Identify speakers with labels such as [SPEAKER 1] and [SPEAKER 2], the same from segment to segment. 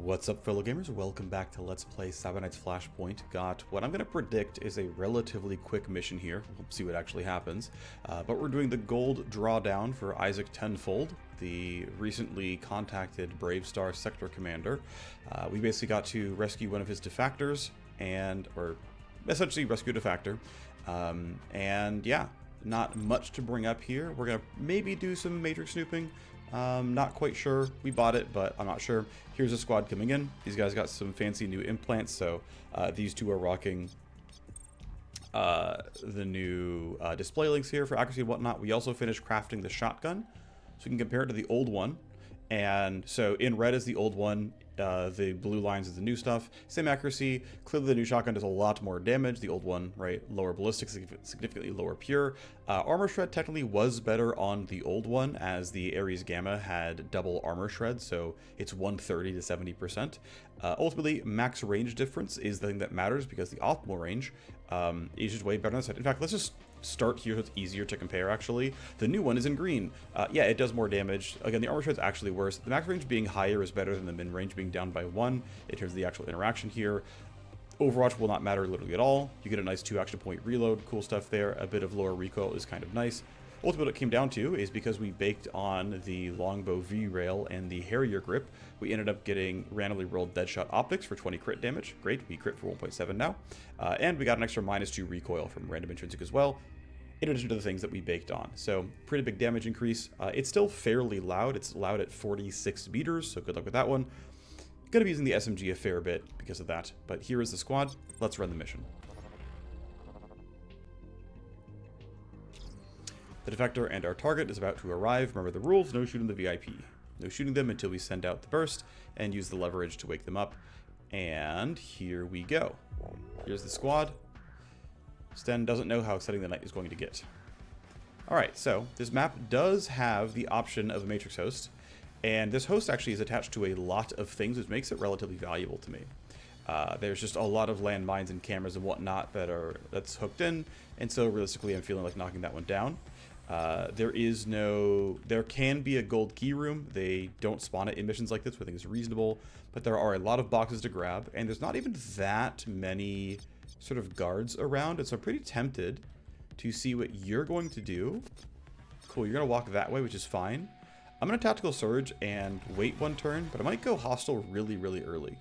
[SPEAKER 1] What's up, fellow gamers? Welcome back to Let's Play Cyber Knight's Flashpoint. Got what I'm going to predict is a relatively quick mission here. We'll see what actually happens. But we're doing the gold drawdown for Isaac Tenfold, the recently contacted Brave Star sector commander. We basically got to rescue one of his defactors, or essentially rescue a defactor. And yeah, not much to bring up here. We're going to maybe do some matrix snooping. Not quite sure. We bought it, but I'm not sure. Here's a squad coming in. These guys got some fancy new implants, so these two are rocking the new display links here for accuracy and whatnot. We also finished crafting the shotgun, so we can compare it to the old one. And so in red is the old one, the blue lines is the new stuff. Same accuracy. Clearly the new shotgun does a lot more damage. The old one, right, lower ballistic, significantly lower pure. Armor shred technically was better on the old one, as the Ares Gamma had double armor shred, so it's 130 to 70%. Ultimately, max range difference is the thing that matters, because the optimal range is just way better on the side. In fact, let's just start here so it's easier to compare, actually. The new one is in green. Yeah, it does more damage. Again, the armor shred's actually worse. The max range being higher is better than the min range being down by 1 in terms of the actual interaction here. Overwatch will not matter literally at all. You get a nice 2 action point reload, cool stuff there. A bit of lower recoil is kind of nice. Ultimately, what it came down to is because we baked on the longbow V-rail and the Harrier grip, we ended up getting randomly rolled Deadshot optics for 20 crit damage. Great, we crit for 1.7 now. And we got an extra -2 recoil from random intrinsic as well, in addition to the things that we baked on. So pretty big damage increase. It's still fairly loud. It's loud at 46 meters, so good luck with that one. Gonna be using the SMG a fair bit because of that. But here is the squad. Let's run the mission. The defector and our target is about to arrive. Remember the rules: no shooting the VIP. No shooting them until we send out the burst and use the leverage to wake them up. And here we go. Here's the squad. Sten doesn't know how exciting the night is going to get. Alright, so this map does have the option of a matrix host, and this host actually is attached to a lot of things, which makes it relatively valuable to me. There's just a lot of landmines and cameras and whatnot that's hooked in, and so realistically I'm feeling like knocking that one down. There can be a gold key room. They don't spawn it in missions like this, which I think is reasonable, but there are a lot of boxes to grab, and there's not even that many sort of guards around, and so I'm pretty tempted to see what you're going to do. Cool, you're going to walk that way, which is fine. I'm going to tactical surge and wait one turn, but I might go hostile really, really early.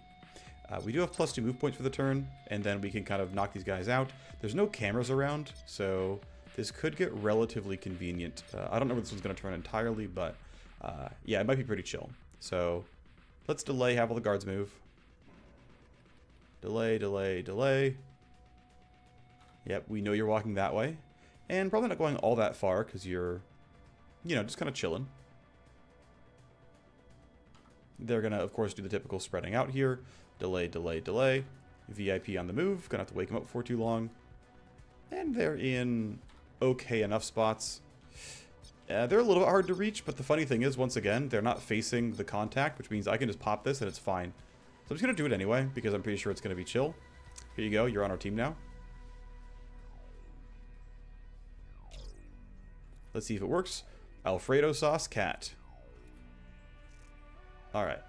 [SPEAKER 1] We do have +2 move points for the turn, and then we can kind of knock these guys out. There's no cameras around, so this could get relatively convenient. I don't know where this one's going to turn entirely, but yeah, it might be pretty chill. So let's delay, have all the guards move. Delay, delay, delay. Yep, we know you're walking that way. And probably not going all that far, because you're, just kind of chilling. They're going to, of course, do the typical spreading out here. Delay, delay, delay. VIP on the move. Gonna have to wake them up before too long. And they're in okay enough spots. They're a little bit hard to reach, but the funny thing is, once again, they're not facing the contact, which means I can just pop this and it's fine. So I'm just going to do it anyway, because I'm pretty sure it's going to be chill. Here you go. You're on our team now. Let's see if it works. Alfredo sauce cat. Alright.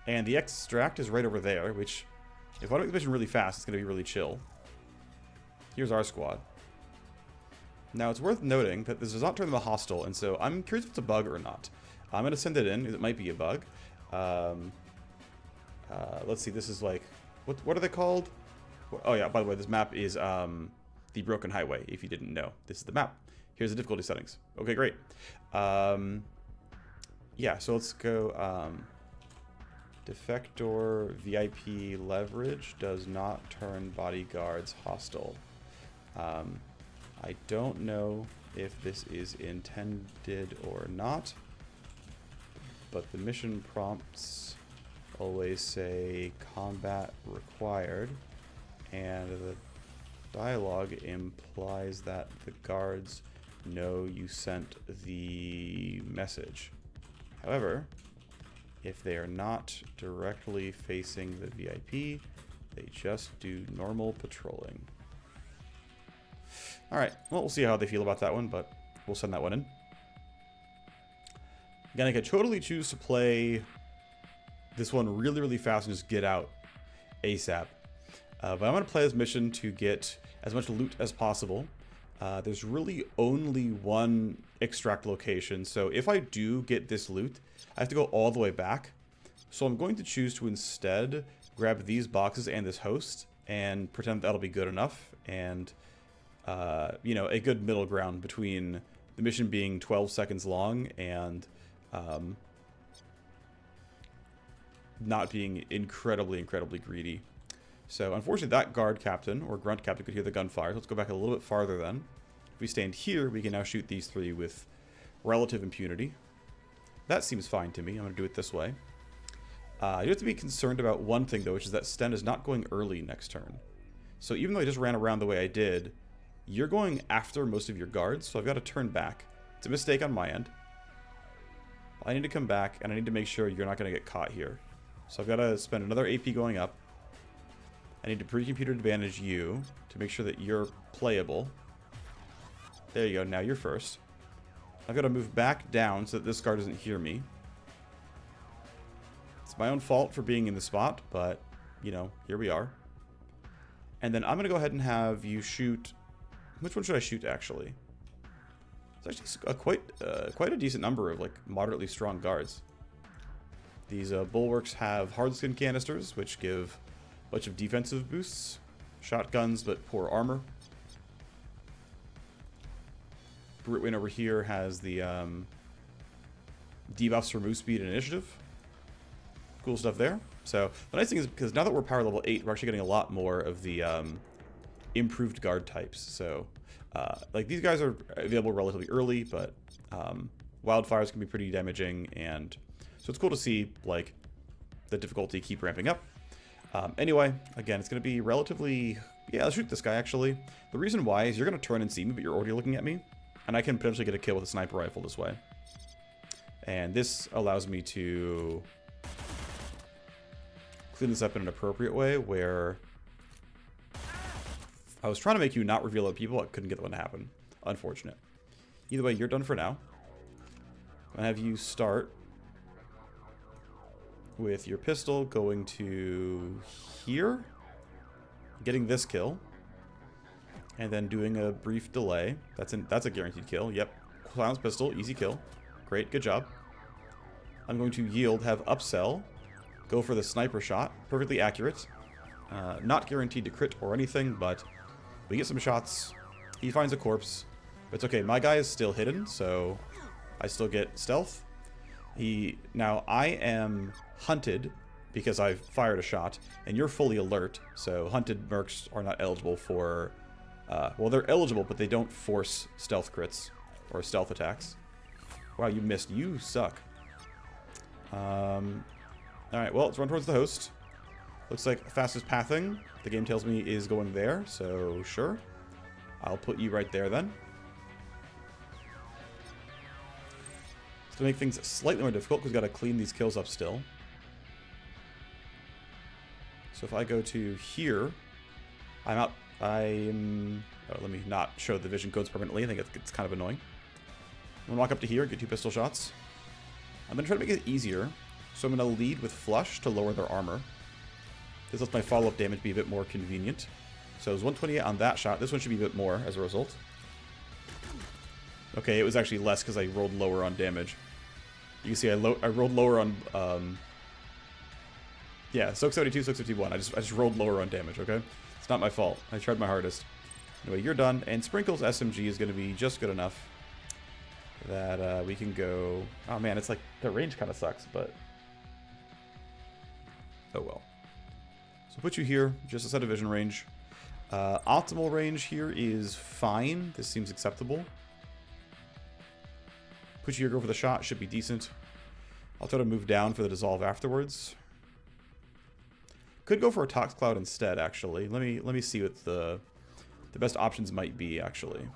[SPEAKER 1] And the extract is right over there, which, if I make the mission really fast, it's going to be really chill. Here's our squad. Now, it's worth noting that this does not turn them hostile, and so I'm curious if it's a bug or not. I'm going to send it in, because it might be a bug. Let's see, this is like... What are they called? Oh yeah, by the way, this map is the Broken Highway, if you didn't know. This is the map. Here's the difficulty settings. Okay, great. Yeah, so let's go... Defector VIP leverage does not turn bodyguards hostile. I don't know if this is intended or not, but the mission prompts always say combat required, and the dialogue implies that the guards know you sent the message. However, if they are not directly facing the VIP, they just do normal patrolling. Alright, well, we'll see how they feel about that one, but we'll send that one in. Again, I could totally choose to play this one really, really fast and just get out ASAP. But I'm going to play this mission to get as much loot as possible. There's really only one extract location, so if I do get this loot, I have to go all the way back. So I'm going to choose to instead grab these boxes and this host and pretend that'll be good enough, and you know, a good middle ground between the mission being 12 seconds long and not being incredibly greedy. So unfortunately that guard captain or grunt captain could hear the gunfire. Let's go back a little bit farther then. If we stand here, we can now shoot these three with relative impunity. That seems fine to me. I'm going to do it this way. You have to be concerned about one thing though, which is that Sten is not going early next turn. So even though I just ran around the way I did, you're going after most of your guards, so I've got to turn back. It's a mistake on my end. I need to come back, and I need to make sure you're not going to get caught here. So I've got to spend another AP going up. I need to pre-computer advantage you to make sure that you're playable. There you go, now you're first. I've got to move back down so that this guard doesn't hear me. It's my own fault for being in the spot, but, you know, here we are. And then I'm going to go ahead and have you shoot... Which one should I shoot, actually? It's actually quite a decent number of, like, moderately strong guards. These bulwarks have hard skin canisters, which give a bunch of defensive boosts. Shotguns, but poor armor. Brute Wing over here has the debuffs for move speed and initiative. Cool stuff there. So the nice thing is, because now that we're power level 8, we're actually getting a lot more of the improved guard types. So like these guys are available relatively early, but wildfires can be pretty damaging, and so it's cool to see like the difficulty keep ramping up. Anyway, again, it's going to be relatively... Yeah, let's shoot this guy, actually. The reason why is you're going to turn and see me, but you're already looking at me. And I can potentially get a kill with a sniper rifle this way. And this allows me to clean this up in an appropriate way, where I was trying to make you not reveal other people. I couldn't get that one to happen. Unfortunate. Either way, you're done for now. I'm going to have you start with your pistol going to here, getting this kill, and then doing a brief delay. That's a guaranteed kill. Yep. Silence pistol, easy kill. Great, good job. I'm going to yield, have upsell, go for the sniper shot. Perfectly accurate. Not guaranteed to crit or anything, but we get some shots. He finds a corpse. But it's okay, my guy is still hidden, so I still get stealth. Now I am hunted because I've fired a shot, and you're fully alert, so hunted mercs are not eligible for... well, they're eligible, but they don't force stealth crits or stealth attacks. Wow, you missed. You suck. Alright, well, let's run towards the host. Looks like fastest pathing, the game tells me, is going there, so sure. I'll put you right there then. To make things slightly more difficult, because we've got to clean these kills up still. So if I go to here, I'm out. Let me not show the vision codes permanently. I think it's kind of annoying. I'm gonna walk up to here, get 2 pistol shots. I'm gonna try to make it easier, so I'm gonna lead with flush to lower their armor. This lets my follow-up damage be a bit more convenient. So it was 128 on that shot. This one should be a bit more as a result. Okay, it was actually less because I rolled lower on damage. You can see I rolled lower on, yeah, Soak 72, Soak 51. I just rolled lower on damage, okay? It's not my fault. I tried my hardest. Anyway, you're done, and Sprinkle's SMG is going to be just good enough that we can go... Oh man, it's like, the range kind of sucks, but... Oh well. So put you here, just a set of vision range. Optimal range here is fine. This seems acceptable. Put you here, go for the shot, should be decent. I'll try to move down for the dissolve afterwards. Could go for a Tox Cloud instead, actually. Let me see what the best options might be, actually.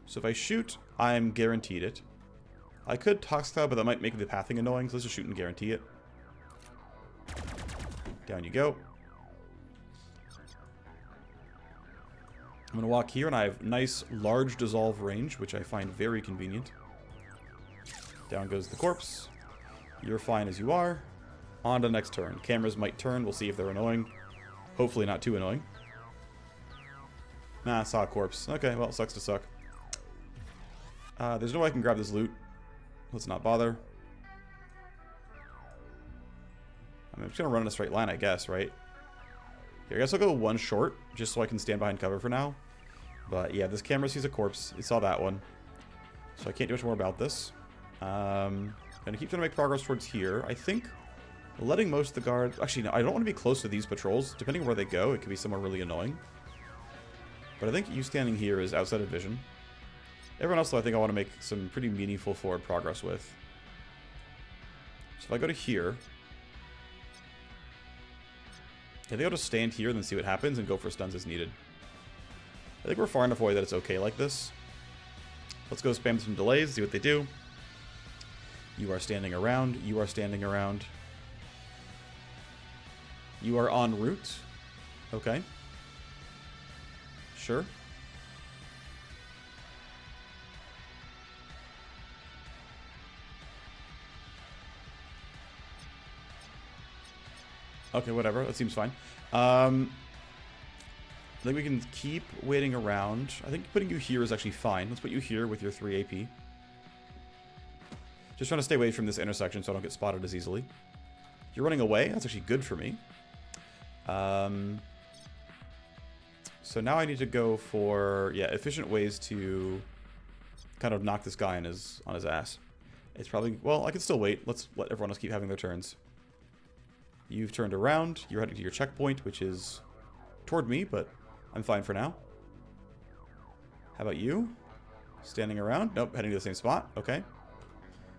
[SPEAKER 1] So if I shoot, I'm guaranteed it. I could Tox Cloud, but that might make the pathing annoying, so let's just shoot and guarantee it. Down you go. I'm going to walk here, and I have nice, large dissolve range, which I find very convenient. Down goes the corpse. You're fine as you are. On to the next turn. Cameras might turn. We'll see if they're annoying. Hopefully not too annoying. Nah, saw a corpse. Okay, well, sucks to suck. There's no way I can grab this loot. Let's not bother. I'm just going to run in a straight line, I guess, right? Here, I guess I'll go one short, just so I can stand behind cover for now. But yeah, this camera sees a corpse. It saw that one. So I can't do much more about this. Gonna keep trying to make progress towards here. I think letting most of the guards... Actually, no, I don't want to be close to these patrols. Depending on where they go, it could be somewhere really annoying. But I think you standing here is outside of vision. Everyone else, though, I think I want to make some pretty meaningful forward progress with. So if I go to here... I think I'll just stand here and then see what happens and go for stuns as needed. I think we're far enough away that it's okay like this. Let's go spam some delays, see what they do. You are standing around. You are standing around. You are en route. Okay. Sure. Okay, whatever. That seems fine. I think we can keep waiting around. I think putting you here is actually fine. Let's put you here with your 3 AP. Just trying to stay away from this intersection so I don't get spotted as easily. You're running away. That's actually good for me. So now I need to go for, yeah, efficient ways to kind of knock this guy on his ass. It's probably, well, I can still wait. Let's let everyone else keep having their turns. You've turned around. You're heading to your checkpoint, which is toward me, but I'm fine for now. How about you? Standing around? Nope, heading to the same spot. Okay.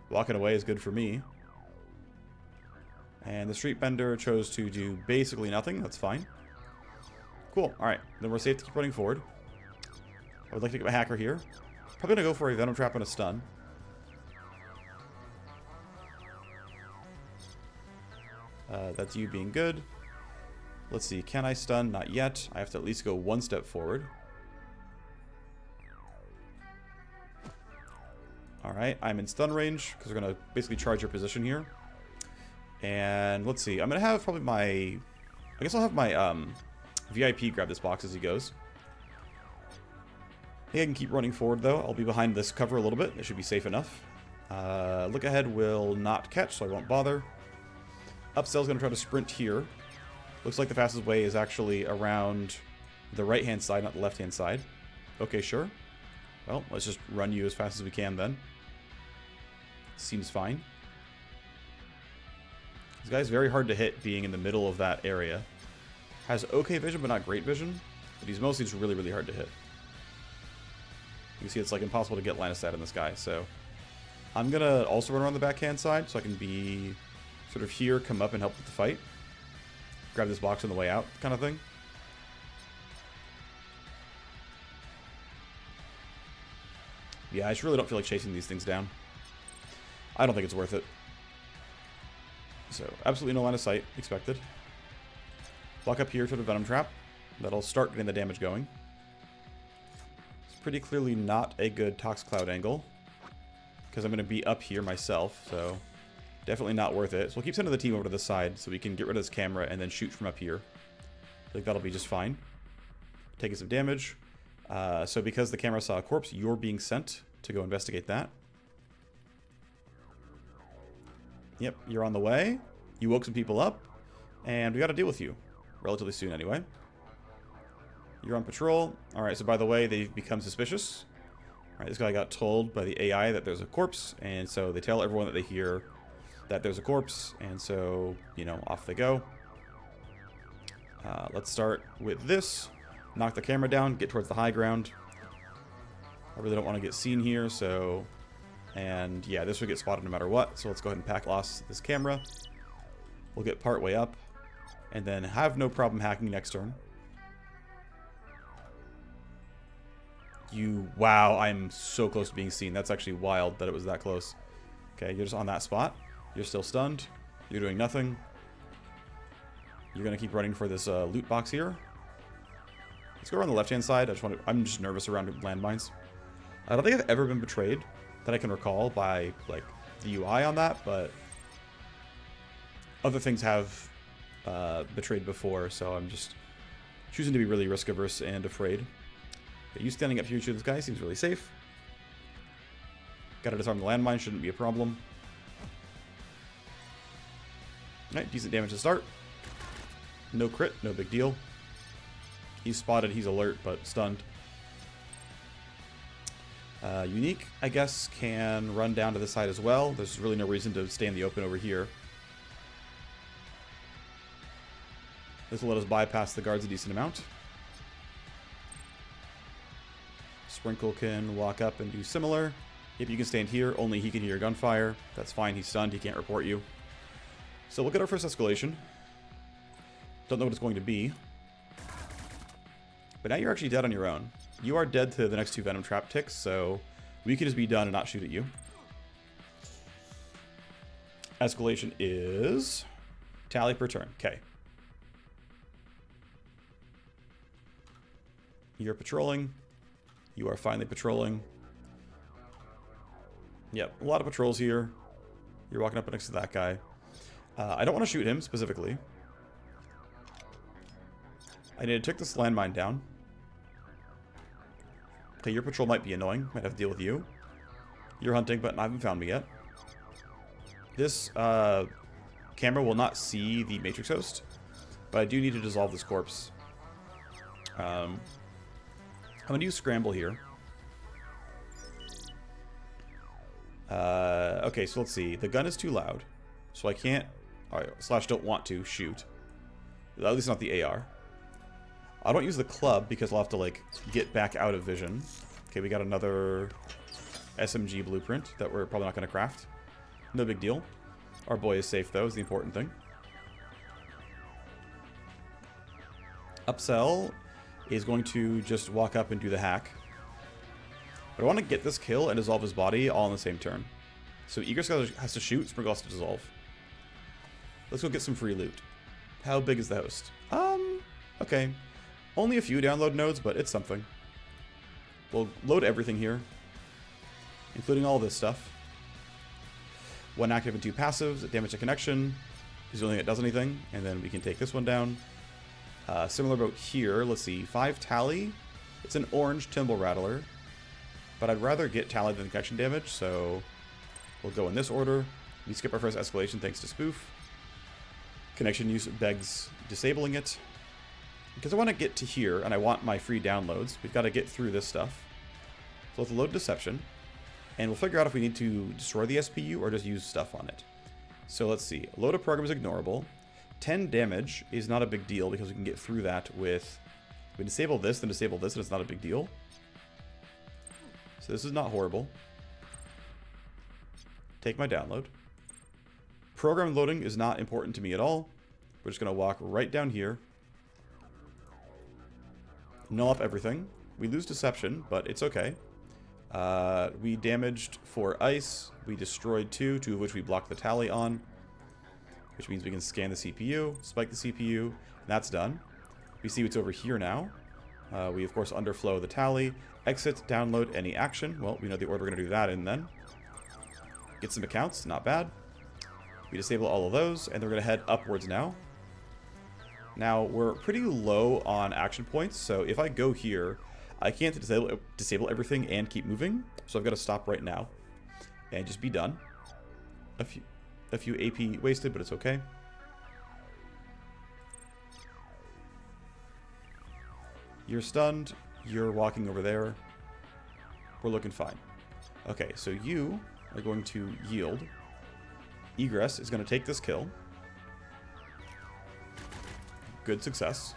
[SPEAKER 1] Walking away is good for me. And the street bender chose to do basically nothing. That's fine. Cool. Alright. Then we're safe to keep running forward. I would like to get my hacker here. Probably going to go for a venom trap and a stun. That's you being good. Let's see. Can I stun? Not yet. I have to at least go one step forward. Alright. I'm in stun range because we're going to basically charge your position here. And let's see. I'm going to have probably my... I guess I'll have my VIP grab this box as he goes. I think I can keep running forward, though. I'll be behind this cover a little bit. It should be safe enough. Look ahead will not catch, so I won't bother. Upsell's going to try to sprint here. Looks like the fastest way is actually around the right-hand side, not the left-hand side. Okay, sure. Well, let's just run you as fast as we can then. Seems fine. This guy's very hard to hit being in the middle of that area. Has okay vision, but not great vision. But he's mostly just really, really hard to hit. You can see it's like impossible to get line of sight on this guy, so... I'm going to also run around the backhand side, so I can be sort of here, come up and help with the fight. Grab this box on the way out, kind of thing. Yeah, I just really don't feel like chasing these things down. I don't think it's worth it. So, absolutely no line of sight expected. Walk up here to the venom trap. That'll start getting the damage going. It's pretty clearly not a good Tox Cloud angle, because I'm going to be up here myself, so definitely not worth it. So we'll keep sending the team over to the side so we can get rid of this camera and then shoot from up here. I think that'll be just fine. Taking some damage. So because the camera saw a corpse, you're being sent to go investigate that. Yep, you're on the way. You woke some people up, and we got to deal with you. Relatively soon, anyway. You're on patrol. Alright, so by the way, they've become suspicious. Alright, this guy got told by the AI that there's a corpse, and so they tell everyone that they hear that there's a corpse, and so, you know, off they go. Let's start with this. Knock the camera down, get towards the high ground. I really don't want to get seen here, so... And yeah, this would get spotted no matter what, so let's go ahead and pack loss this camera. We'll get part way up, and then have no problem hacking next turn. Wow, I'm so close to being seen. That's actually wild that it was that close. Okay, you're just on that spot. You're still stunned. You're doing nothing. You're going to keep running for this loot box here. Let's go around the left-hand side. I'm just nervous around landmines. I don't think I've ever been betrayed that I can recall by, like, the UI on that, but Other things have betrayed before, so I'm just choosing to be really risk averse and afraid. Okay, you standing up here shooting this guy seems really safe. Gotta disarm the landmine, shouldn't be a problem. Alright, decent damage to start. No crit, no big deal. He's spotted, he's alert, but stunned. Unique, I guess, can run down to the side as well. There's really no reason to stay in the open over here. This will let us bypass the guards a decent amount. Sprinkle can walk up and do similar. If you can stand here, only he can hear gunfire. That's fine, he's stunned, he can't report you. So we'll get our first escalation. Don't know what it's going to be. But now you're actually dead on your own. You are dead to the next 2 Venom Trap ticks, so we can just be done and not shoot at you. Escalation is tally per turn. Okay. You're patrolling. You are finally patrolling. Yep, a lot of patrols here. You're walking up next to that guy. I don't want to shoot him specifically. I need to take this landmine down. Okay, your patrol might be annoying. Might have to deal with you. You're hunting, but I haven't found me yet. This camera will not see the Matrix host, but I do need to dissolve this corpse. I'm going to use Scramble here. Okay, so let's see. The gun is too loud, so I can't, / don't want to shoot. At least not the AR. I don't use the club because I'll have to, like, get back out of vision. Okay, we got another SMG blueprint that we're probably not going to craft. No big deal. Our boy is safe, though, is the important thing. Upsell is going to just walk up and do the hack. But I want to get this kill and dissolve his body all in the same turn. So Egress has to shoot, Sprinkle has to dissolve. Let's go get some free loot. How big is the host? Okay. Only a few download nodes, but it's something. We'll load everything here, including all this stuff. 1 active and 2 passives, damage to connection is the only thing that does anything, and then we can take this one down. Similar boat here, let's see, 5 tally. It's an orange Timble Rattler, but I'd rather get tally than connection damage, so we'll go in this order. We skip our first escalation thanks to Spoof. Connection use begs disabling it. Because I want to get to here, and I want my free downloads, we've got to get through this stuff. So let's load Deception, and we'll figure out if we need to destroy the SPU or just use stuff on it. So let's see. Load a program is ignorable. 10 damage is not a big deal because we can get through that with... We disable this, then disable this, and it's not a big deal. So this is not horrible. Take my download. Program loading is not important to me at all. We're just going to walk right down here. Null up everything. We lose Deception, but it's okay. We damaged 4 ice. We destroyed 2 of which we blocked the tally on. Which means we can scan the CPU, spike the CPU, and that's done. We see what's over here now. We, of course, underflow the tally. Exit, download any action. Well, we know the order we're going to do that in then. Get some accounts, not bad. We disable all of those, and then we're going to head upwards now. Now, we're pretty low on action points, so if I go here, I can't disable everything and keep moving, so I've got to stop right now and just be done. A few AP wasted, but it's okay. You're stunned. You're walking over there. We're looking fine. Okay, so you are going to yield. Egress is going to take this kill. Good success.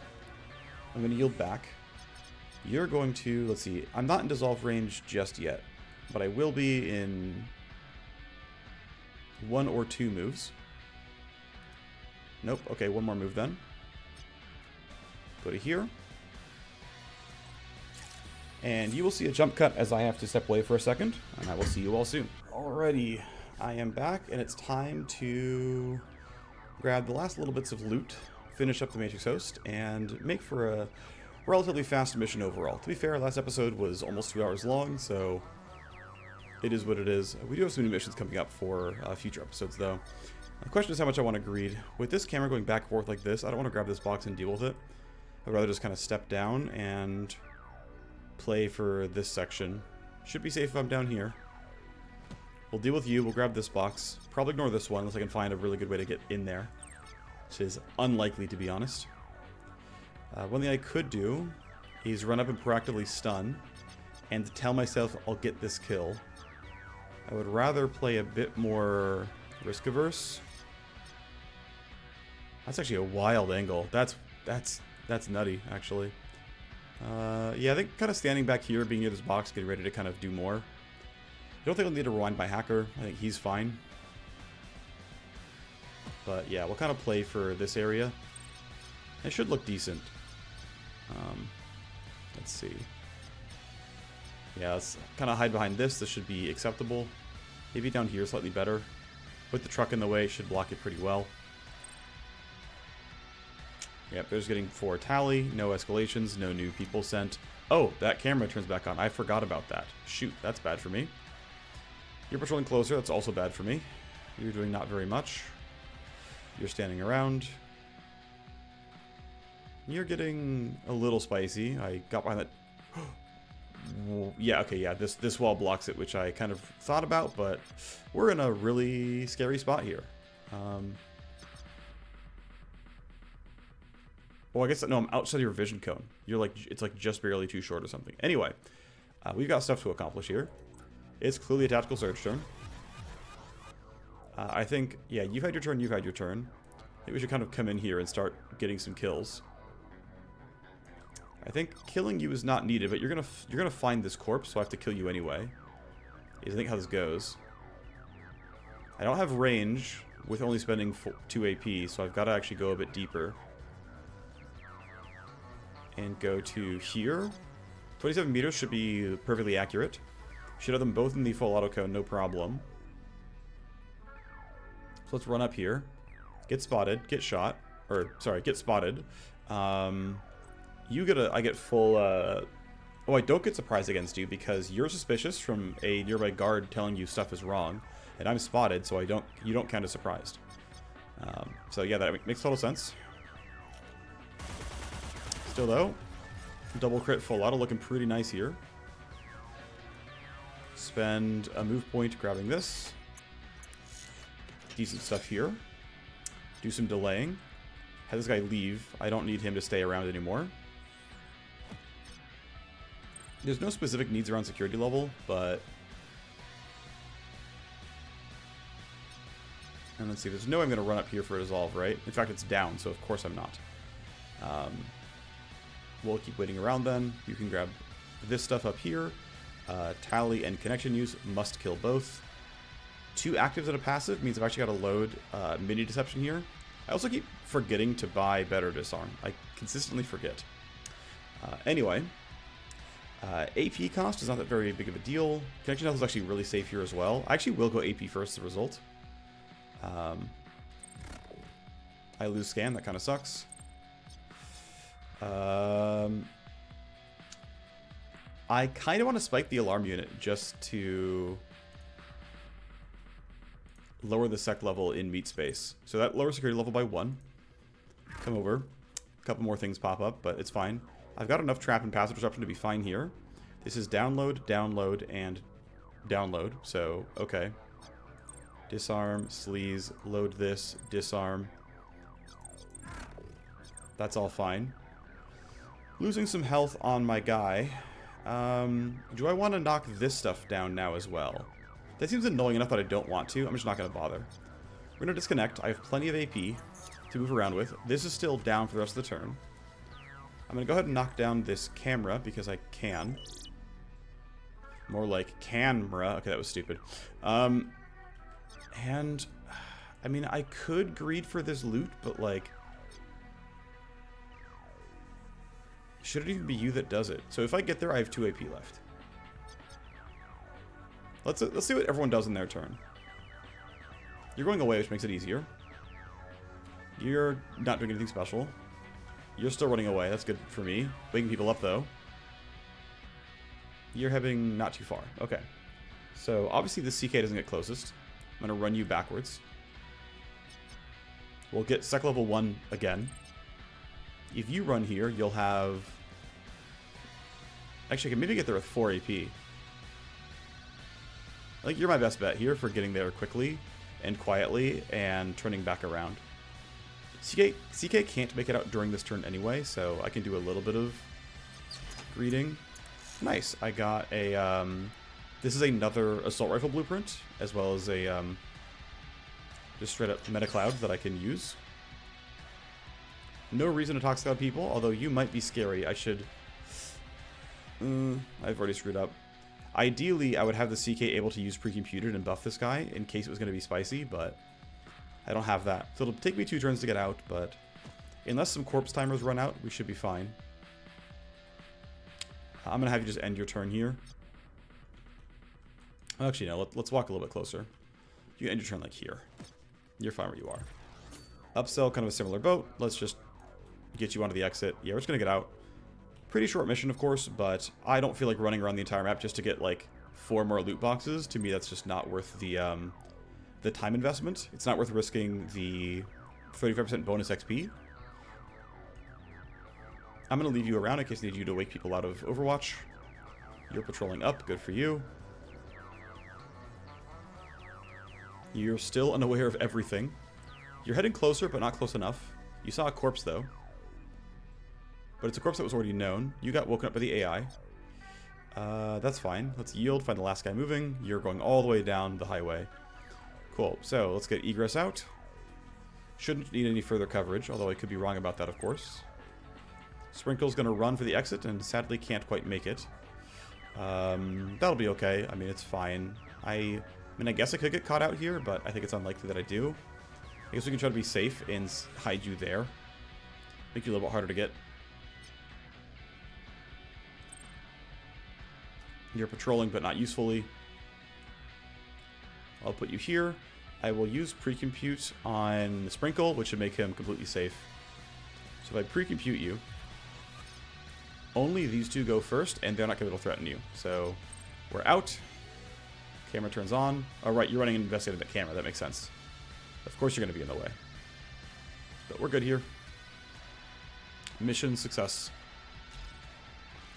[SPEAKER 1] I'm going to yield back. You're going to, let's see, I'm not in dissolve range just yet, but I will be in 1 or 2 moves. Nope, okay, 1 more move then. Go to here. And you will see a jump cut as I have to step away for a second, and I will see you all soon. Alrighty, I am back, and it's time to grab the last little bits of loot, finish up the Matrix host, and make for a relatively fast mission overall. To be fair, last episode was almost 2 hours long, so it is what it is. We do have some new missions coming up for future episodes, though. The question is how much I want to greed. With this camera going back and forth like this, I don't want to grab this box and deal with it. I'd rather just kind of step down and play for this section. Should be safe if I'm down here. We'll deal with you. We'll grab this box. Probably ignore this one unless I can find a really good way to get in there. Which is unlikely, to be honest. One thing I could do is run up and proactively stun. And to tell myself I'll get this kill. I would rather play a bit more risk averse. That's actually a wild angle. That's nutty, actually. Yeah, I think kind of standing back here, being near this box, getting ready to kind of do more. I don't think I'll need to rewind my hacker. I think he's fine. But yeah, we'll kind of play for this area. It should look decent. Let's see. Yeah, let's kind of hide behind this. This should be acceptable. Maybe down here slightly better. With the truck in the way, should block it pretty well. Yep, they're just getting 4 tally, no escalations, no new people sent. Oh, that camera turns back on. I forgot about that. Shoot, that's bad for me. You're patrolling closer, that's also bad for me. You're doing not very much. You're standing around. You're getting a little spicy. I got behind that. Yeah, okay, yeah, this wall blocks it, which I kind of thought about, but we're in a really scary spot here. Well, I guess, no, I'm outside your vision cone. You're like, it's like just barely too short or something. Anyway, we've got stuff to accomplish here. It's clearly a tactical surge turn. I think, yeah, you've had your turn, you've had your turn. I think we should kind of come in here and start getting some kills. I think killing you is not needed, but you're gonna find this corpse, so I have to kill you anyway. Is I think how this goes. I don't have range with only spending 2 AP, so I've got to actually go a bit deeper. And go to here. 27 meters should be perfectly accurate. Should have them both in the full auto cone, no problem. So let's run up here. Get spotted, get shot. Or, sorry, get spotted. You get I get full, oh, I don't get surprised against you because you're suspicious from a nearby guard telling you stuff is wrong. And I'm spotted, so you don't count as surprised. So yeah, that makes total sense. Still though, double crit full auto looking pretty nice here. Spend a move point grabbing this. Decent stuff here. Do some delaying. Have this guy leave. I don't need him to stay around anymore. There's no specific needs around security level, but... And let's see, there's no way I'm going to run up here for a dissolve, right? In fact, it's down, so of course I'm not. We'll keep waiting around then. You can grab this stuff up here. Tally and connection use must kill both. 2 actives and a passive means I've actually got to load mini deception here. I also keep forgetting to buy better disarm. I consistently forget. Anyway, AP cost is not that very big of a deal. Connection health is actually really safe here as well. I actually will go AP first as a result. I lose scan, that kind of sucks. I kind of want to spike the alarm unit just to lower the sec level in meat space. So that lowers security level by 1. Come over. A couple more things pop up, but it's fine. I've got enough trap and passive disruption to be fine here. This is download, download, and download. So, okay. Disarm, sleaze, load this, disarm. That's all fine. Losing some health on my guy. Do I want to knock this stuff down now as well? That seems annoying enough that I don't want to. I'm just not going to bother. We're going to disconnect. I have plenty of AP to move around with. This is still down for the rest of the turn. I'm going to go ahead and knock down this camera because I can. More like camera. Okay, that was stupid. And, I mean, I could greed for this loot, but, like... Should it even be you that does it? So if I get there, I have 2 AP left. Let's see what everyone does in their turn. You're going away, which makes it easier. You're not doing anything special. You're still running away. That's good for me. Waking people up, though. You're heading not too far. Okay. So, obviously, the CK doesn't get closest. I'm going to run you backwards. We'll get sec level 1 again. If you run here, you'll have... Actually, I can maybe get there with 4 AP. I think you're my best bet here for getting there quickly and quietly and turning back around. CK can't make it out during this turn anyway, so I can do a little bit of greeting. Nice. I got a... this is another assault rifle blueprint, as well as a... just straight up meta cloud that I can use. No reason to talk scout people, although you might be scary. I should... I've already screwed up. Ideally, I would have the CK able to use pre-computed and buff this guy in case it was going to be spicy, but I don't have that. So it'll take me 2 turns to get out, but unless some corpse timers run out, we should be fine. I'm going to have you just end your turn here. Actually, no, let's walk a little bit closer. You end your turn like here. You're fine where you are. Upsell, kind of a similar boat. Let's just get you onto the exit. Yeah, we're just going to get out. Pretty short mission, of course, but I don't feel like running around the entire map just to get, like, 4 more loot boxes. To me, that's just not worth the time investment. It's not worth risking the 35% bonus XP. I'm going to leave you around in case I need you to wake people out of Overwatch. You're patrolling up. Good for you. You're still unaware of everything. You're heading closer, but not close enough. You saw a corpse, though. But it's a corpse that was already known. You got woken up by the AI. That's fine. Let's yield, find the last guy moving. You're going all the way down the highway. Cool. So, let's get egress out. Shouldn't need any further coverage, although I could be wrong about that, of course. Sprinkle's going to run for the exit, and sadly can't quite make it. That'll be okay. I mean, it's fine. I guess I could get caught out here, but I think it's unlikely that I do. I guess we can try to be safe and hide you there. Make you a little bit harder to get. You're patrolling, but not usefully. I'll put you here. I will use pre-compute on the Sprinkle, which should make him completely safe. So if I pre-compute you, only these 2 go first, and they're not going to be able to threaten you. So we're out. Camera turns on. Oh, right, you're running and investigating that camera. That makes sense. Of course you're going to be in the way. But we're good here. Mission success.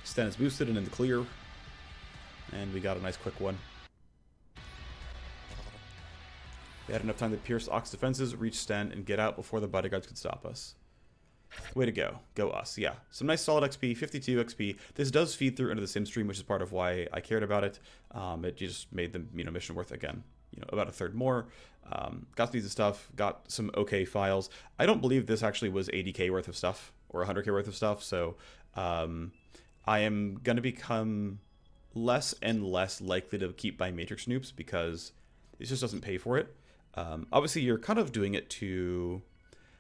[SPEAKER 1] Sten is boosted and in the clear. And we got a nice quick one. We had enough time to pierce Ox defenses, reach Sten, and get out before the bodyguards could stop us. Way to go. Go us. Yeah. Some nice solid XP, 52 XP. This does feed through into the sim stream, which is part of why I cared about it. It just made the mission worth, again, about a third more. Got some decent stuff, got some okay files. I don't believe this actually was 80k worth of stuff, or 100k worth of stuff, so I am going to become less and less likely to keep buying Matrix Noops because it just doesn't pay for it. Obviously, you're kind of doing it to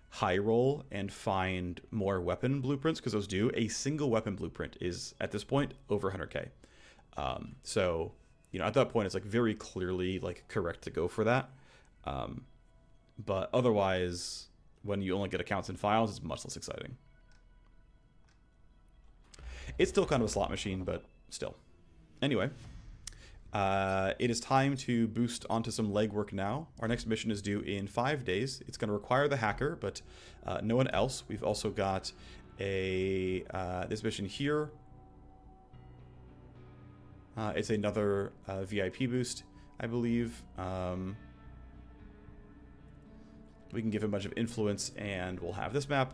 [SPEAKER 1] high roll and find more weapon blueprints, because those do. A single weapon blueprint is, at this point, over 100k. So, at that point, it's like very clearly like correct to go for that. But otherwise, when you only get accounts and files, it's much less exciting. It's still kind of a slot machine, but still. Anyway, it is time to boost onto some legwork now. Our next mission is due in 5 days. It's going to require the hacker, but no one else. We've also got this mission here. It's another VIP boost, I believe. We can give him a bunch of influence, and we'll have this map.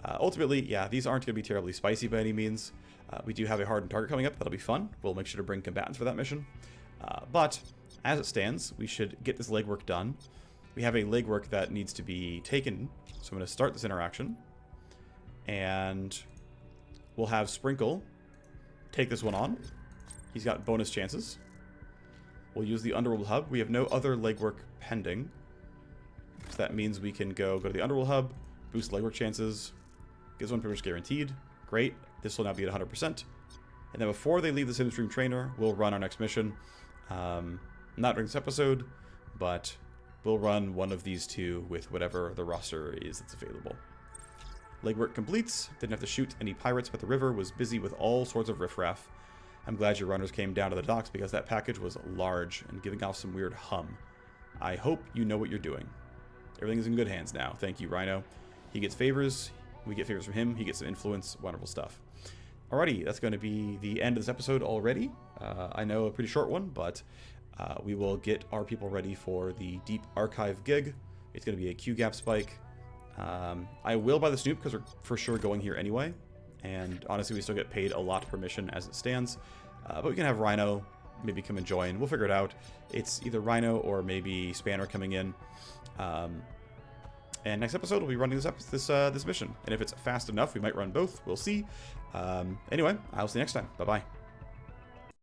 [SPEAKER 1] Ultimately, yeah, these aren't going to be terribly spicy by any means. We do have a hardened target coming up. That'll be fun. We'll make sure to bring combatants for that mission. But as it stands, we should get this legwork done. We have a legwork that needs to be taken. So I'm going to start this interaction. And we'll have Sprinkle take this one on. He's got bonus chances. We'll use the Underworld Hub. We have no other legwork pending. So that means we can go to the Underworld Hub, boost legwork chances, gives 1 privilege guaranteed. Great. This will now be at 100%. And then before they leave the Simstream Trainer, we'll run our next mission. Not during this episode, but we'll run one of these 2 with whatever the roster is that's available. Legwork completes. Didn't have to shoot any pirates, but the river was busy with all sorts of riffraff. I'm glad your runners came down to the docks because that package was large and giving off some weird hum. I hope you know what you're doing. Everything's in good hands now. Thank you, Rhino. He gets favors. We get favors from him. He gets some influence. Wonderful stuff. Alrighty, that's going to be the end of this episode already. I know a pretty short one, but we will get our people ready for the Deep Archive gig. It's going to be a Q-gap spike. I will buy the Snoop because we're for sure going here anyway. And honestly, we still get paid a lot per mission as it stands. But we can have Rhino maybe come and join. We'll figure it out. It's either Rhino or maybe Spanner coming in. And next episode, we'll be running this mission. And if it's fast enough, we might run both. We'll see. Anyway, I'll see you next time. Bye-bye.